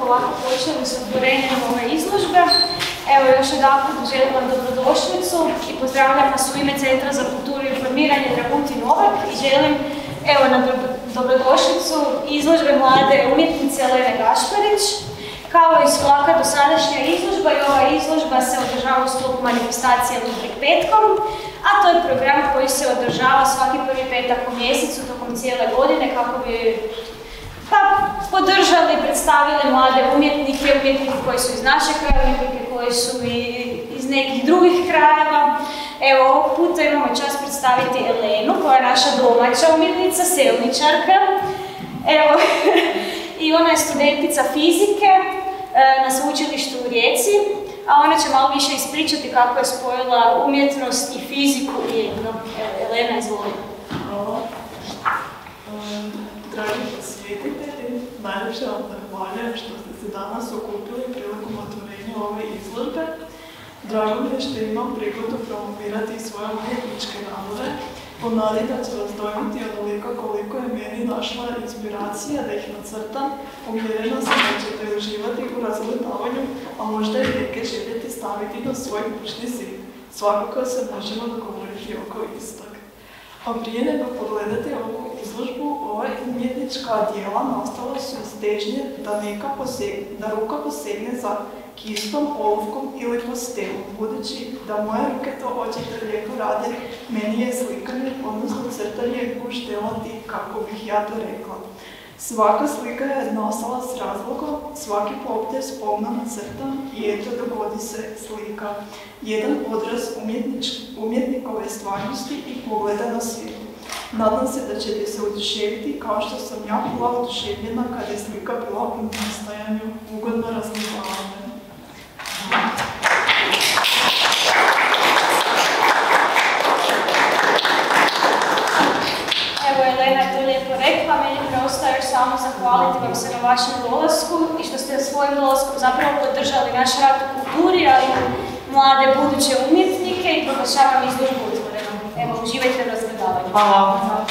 polako počeli s otvorenjem ove izložbe. Evo, još jedanput želim vam dobrodošlicu i pozdravljam vas u ime Centra za kulturu i informiranje Dragutin Novak i želim na dobrodošlicu izložbe mlade umjetnice Elene Gašparić. Kao i svaka dosadašnja izložba, i ova izložba se održava u sklopu manifestacije Ludvig petkom, a to je program koji se održava svaki prvi petak u mjesecu tokom cijele godine kako bi podržali i predstavili mlade umjetnike koji su iz našeg kraja, umjetnike koji su iz nekih drugih krajeva. Evo, ovog puta imamo čast predstaviti Elenu, koja je naša domaća umjetnica, selničarka. Evo, i ona je studentica fizike na sveučilištu u Rijeci, a ona će malo više ispričati kako je spojila umjetnost i fiziku u jedno. Elena, izvoli. Hvala. Dragi posjetitelji, najljepše vam zahvaljujem što ste se danas okupili prilikom otvorenja ove izložbe. Drago mi je što imam prigodu promovirati svoje umjetničke radove. U nadi da ću vas dojmiti onoliko koliko je meni našla inspiracija da ih nacrtam. Uvjerena sam da ćete uživati u razgledavanju, a možda i neke željeti staviti na svoj kućni zid. Svakako se možemo dogovoriti oko istog. A prije nego pogledate ovu izložbu, ova umjetnička dijela nastala su iz težnje da ruka posegne za kistom, olovkom ili pastelom. Budući da moje ruke to očito lijepo rade, meni je slikanje, odnosno crtanje guštelati, kako bih ja to rekla. Svaka slika je nastala s razlogom, svaki potez pomno nacrtam i eto dogodi se slika. Jedan odraz umjetnikove stvarnosti i pogleda na svijet. Nadam se da ćete se oduševiti kao što sam ja bila oduševljena kada je slika bila u nastajanju. Ugodno razgledavanje. Evo, Elena je to lijepo rekla, meni preostaje još samo zahvaliti vam se na vašem dolasku i što ste svojim dolaskom zapravo podržali naš rad u kulturi, ali i mlade buduće umjetnike i proglašavam izložbu otvorenom. Evo, uživajte u razgledavanju. Hvala.